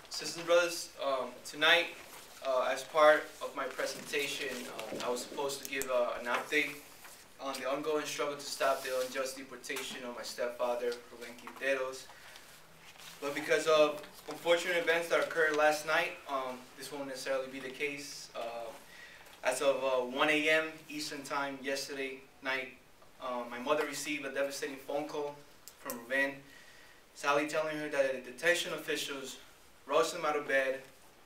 Sisters and brothers, tonight, as part of my presentation, I was supposed to give an update on the ongoing struggle to stop the unjust deportation of my stepfather, Javier Guerrero. But because of unfortunate events that occurred last night, this won't necessarily be the case. As of 1 a.m. Eastern Time yesterday night, my mother received a devastating phone call from Ruben, sadly telling her that the detention officials rushed him out of bed,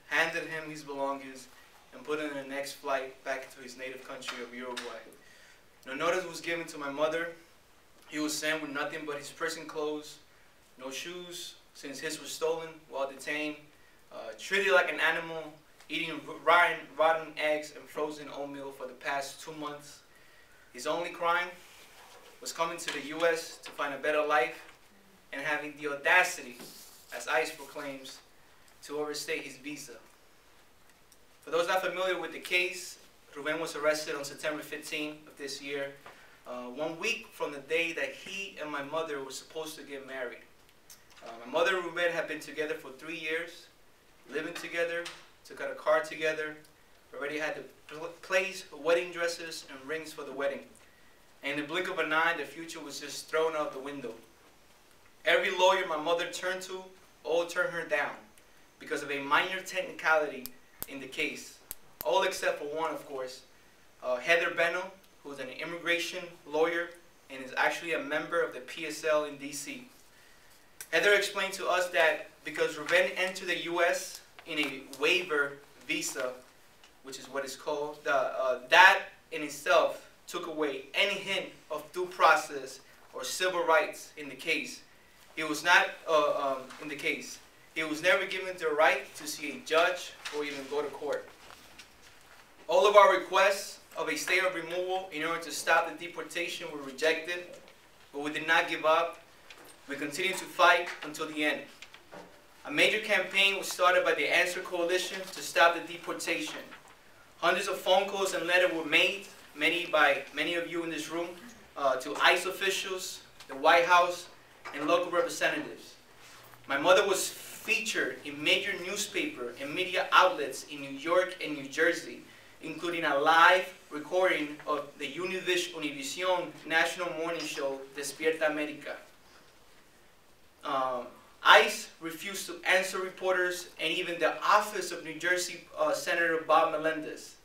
handed him his belongings, and put him in the next flight back to his native country of Uruguay. No notice was given to my mother. He was sent with nothing but his prison clothes, no shoes, since his were stolen while detained, treated like an animal, eating rotten eggs and frozen oatmeal for the past 2 months. His only crime was coming to the U.S. to find a better life and having the audacity, as ICE proclaims, to overstay his visa. For those not familiar with the case, Ruben was arrested on September 15 of this year, 1 week from the day that he and my mother were supposed to get married. My mother and Ruben had been together for 3 years, living together, took out a car together, already had to place wedding dresses and rings for the wedding. And in the blink of an eye, the future was just thrown out the window. Every lawyer my mother turned to, all turned her down because of a minor technicality in the case. All except for one, of course. Heather Beno, who is an immigration lawyer and is actually a member of the PSL in D.C. Heather explained to us that because Ruben entered the U.S. in a waiver visa, which is what it's called, that in itself took away any hint of due process or civil rights in the case. He was not in the case. He was never given the right to see a judge or even go to court. All of our requests of a stay of removal in order to stop the deportation were rejected, but we did not give up. We continued to fight until the end. A major campaign was started by the Answer Coalition to stop the deportation. Hundreds of phone calls and letters were made, by many of you in this room, to ICE officials, the White House, and local representatives. My mother was featured in major newspaper and media outlets in New York and New Jersey, including a live recording of the Univision national morning show, Despierta America. ICE refused to answer reporters, and even the office of New Jersey Senator Bob Melendez.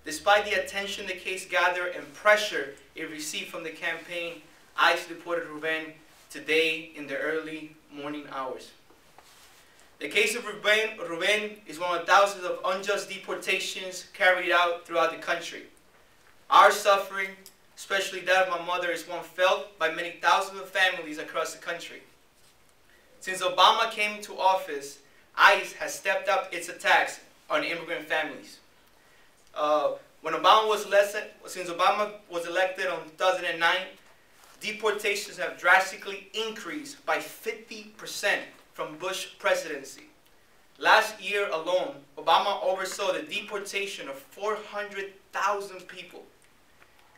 Despite the attention the case gathered and pressure it received from the campaign, ICE deported Ruben today in the early morning hours. The case of Ruben is one of thousands of unjust deportations carried out throughout the country. Our suffering, especially that of my mother, is one felt by many thousands of families across the country. Since Obama came to office, ICE has stepped up its attacks on immigrant families. Since Obama was elected in 2009, deportations have drastically increased by 50% from Bush presidency. Last year alone, Obama oversaw the deportation of 400,000 people.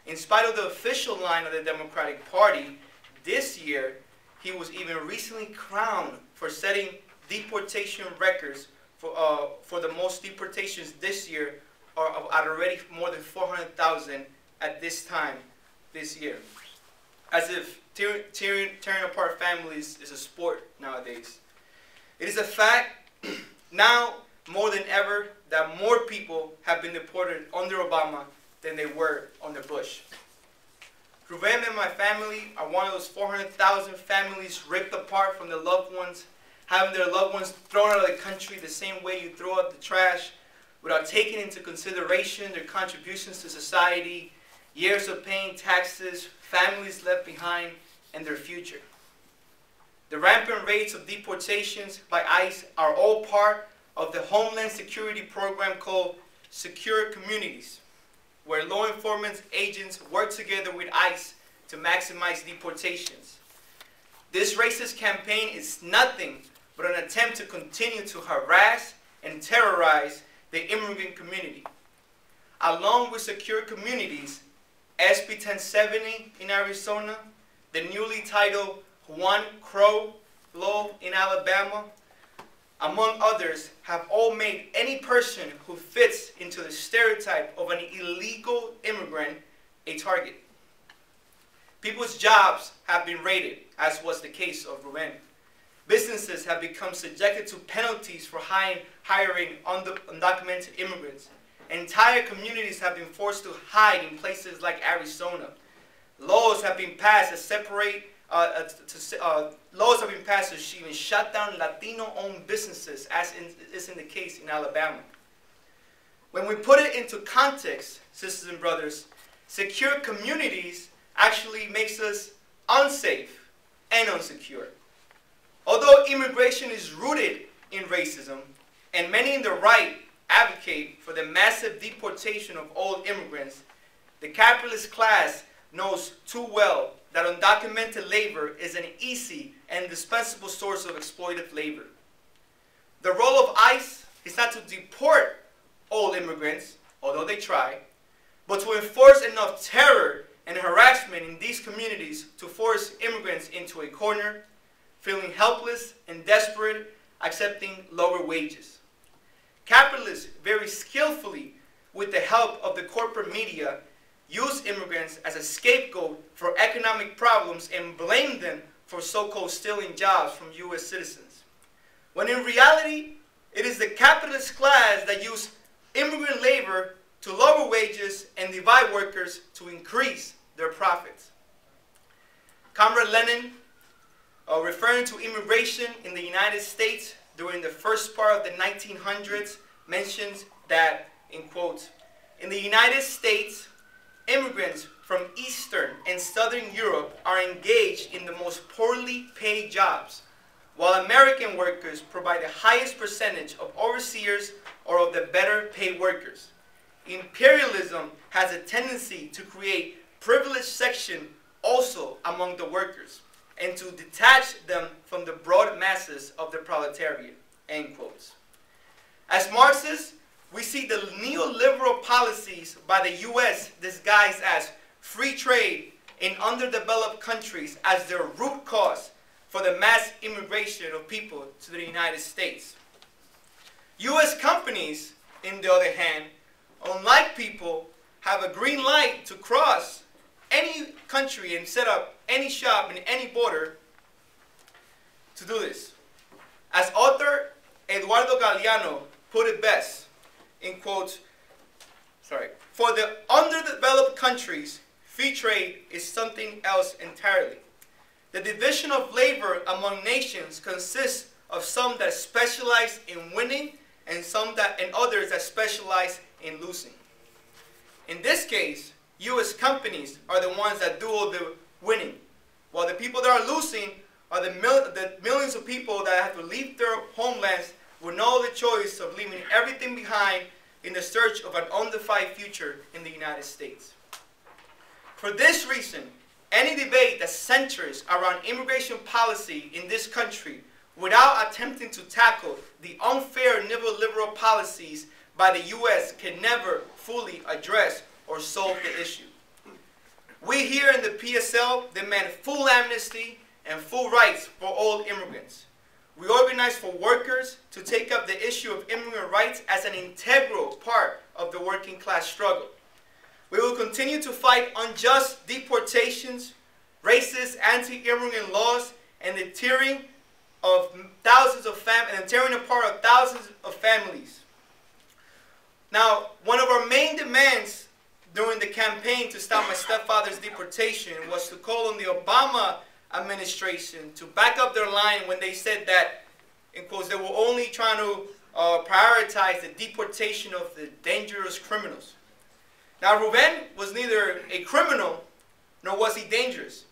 In spite of the official line of the Democratic Party, this year he was even recently crowned for setting deportation records for the most deportations this year, or at already more than 400,000 at this time this year. As if tearing apart families is a sport nowadays. It is a fact now more than ever that more people have been deported under Obama than they were under Bush. Ruben and my family are one of those 400,000 families ripped apart from their loved ones, having their loved ones thrown out of the country the same way you throw out the trash, without taking into consideration their contributions to society, years of paying taxes, families left behind, and their future. The rampant rates of deportations by ICE are all part of the Homeland Security program called Secure Communities, where law enforcement agents work together with ICE to maximize deportations. This racist campaign is nothing but an attempt to continue to harass and terrorize the immigrant community. Along with Secure Communities, SB 1070 in Arizona, the newly titled Juan Crow law in Alabama, among others, have all made any person who fits into the stereotype of an illegal immigrant a target. People's jobs have been raided, as was the case of Ruben. Businesses have become subjected to penalties for hiring undocumented immigrants. Entire communities have been forced to hide in places like Arizona. Laws have been passed to separate. Laws have been passed to even shut down Latino-owned businesses, as is in the case in Alabama. When we put it into context, sisters and brothers, secure communities actually makes us unsafe and unsecure. Although immigration is rooted in racism, and many in the right advocate for the massive deportation of all immigrants, the capitalist class knows too well that undocumented labor is an easy and indispensable source of exploitative labor. The role of ICE is not to deport all immigrants, although they try, but to enforce enough terror and harassment in these communities to force immigrants into a corner, feeling helpless and desperate, accepting lower wages. Capitalists very skillfully, with the help of the corporate media, use immigrants as a scapegoat for economic problems and blame them for so-called stealing jobs from U.S. citizens. When in reality, it is the capitalist class that use immigrant labor to lower wages and divide workers to increase their profits. Comrade Lenin, referring to immigration in the United States during the first part of the 1900s, mentions that, in quotes, "In the United States, immigrants from Eastern and Southern Europe are engaged in the most poorly paid jobs, while American workers provide the highest percentage of overseers or of the better paid workers. Imperialism has a tendency to create privileged section also among the workers, and to detach them from the broad masses of the proletariat," end quotes. As Marxists, we see the neoliberal policies by the U.S. disguised as free trade in underdeveloped countries as their root cause for the mass immigration of people to the United States. U.S. companies, on the other hand, unlike people, have a green light to cross any country and set up any shop in any border to do this. As author Eduardo Galeano put it best, in quotes, "For the underdeveloped countries, free trade is something else entirely. The division of labor among nations consists of some that specialize in winning and others that specialize in losing. In this case, U.S. companies are the ones that do all the winning, while the people that are losing are the millions of people that have to leave their homelands with no other choice of leaving everything behind in the search of an undefined future in the United States. For this reason, any debate that centers around immigration policy in this country without attempting to tackle the unfair neoliberal policies by the U.S. can never fully address or solve the issue. We here in the PSL demand full amnesty and full rights for all immigrants. We organize for workers to take up the issue of immigrant rights as an integral part of the working class struggle. We will continue to fight unjust deportations, racist anti-immigrant laws, and the tearing apart of thousands of families. Now, one of our main demands during the campaign to stop my stepfather's deportation was to call on the Obama administration to back up their line when they said that, in quotes, they were only trying to prioritize the deportation of the dangerous criminals. Now, Ruben was neither a criminal nor was he dangerous.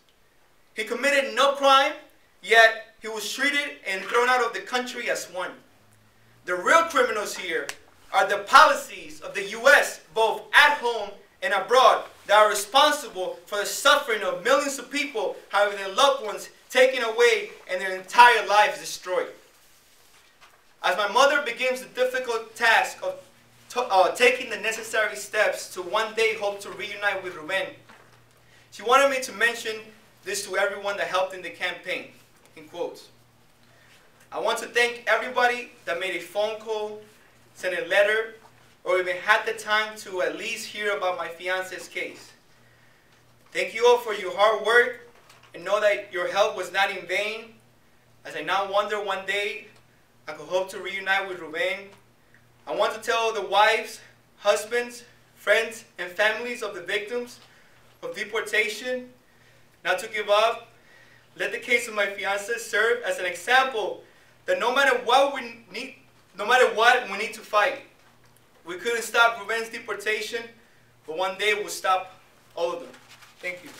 He committed no crime, yet he was treated and thrown out of the country as one. The real criminals here are the policies of the U.S., both at home and abroad, that are responsible for the suffering of millions of people having their loved ones taken away and their entire lives destroyed. As my mother begins the difficult task of taking the necessary steps to one day hope to reunite with Ruben, she wanted me to mention this to everyone that helped in the campaign, in quotes. I want to thank everybody that made a phone call, sent a letter, or even had the time to at least hear about my fiance's case. Thank you all for your hard work, and know that your help was not in vain, as I now wonder one day I could hope to reunite with Ruben. I want to tell the wives, husbands, friends, and families of the victims of deportation not to give up. Let the case of my fiancé serve as an example that no matter what we need to fight. We couldn't stop Ruben's deportation, but one day we'll stop all of them. Thank you.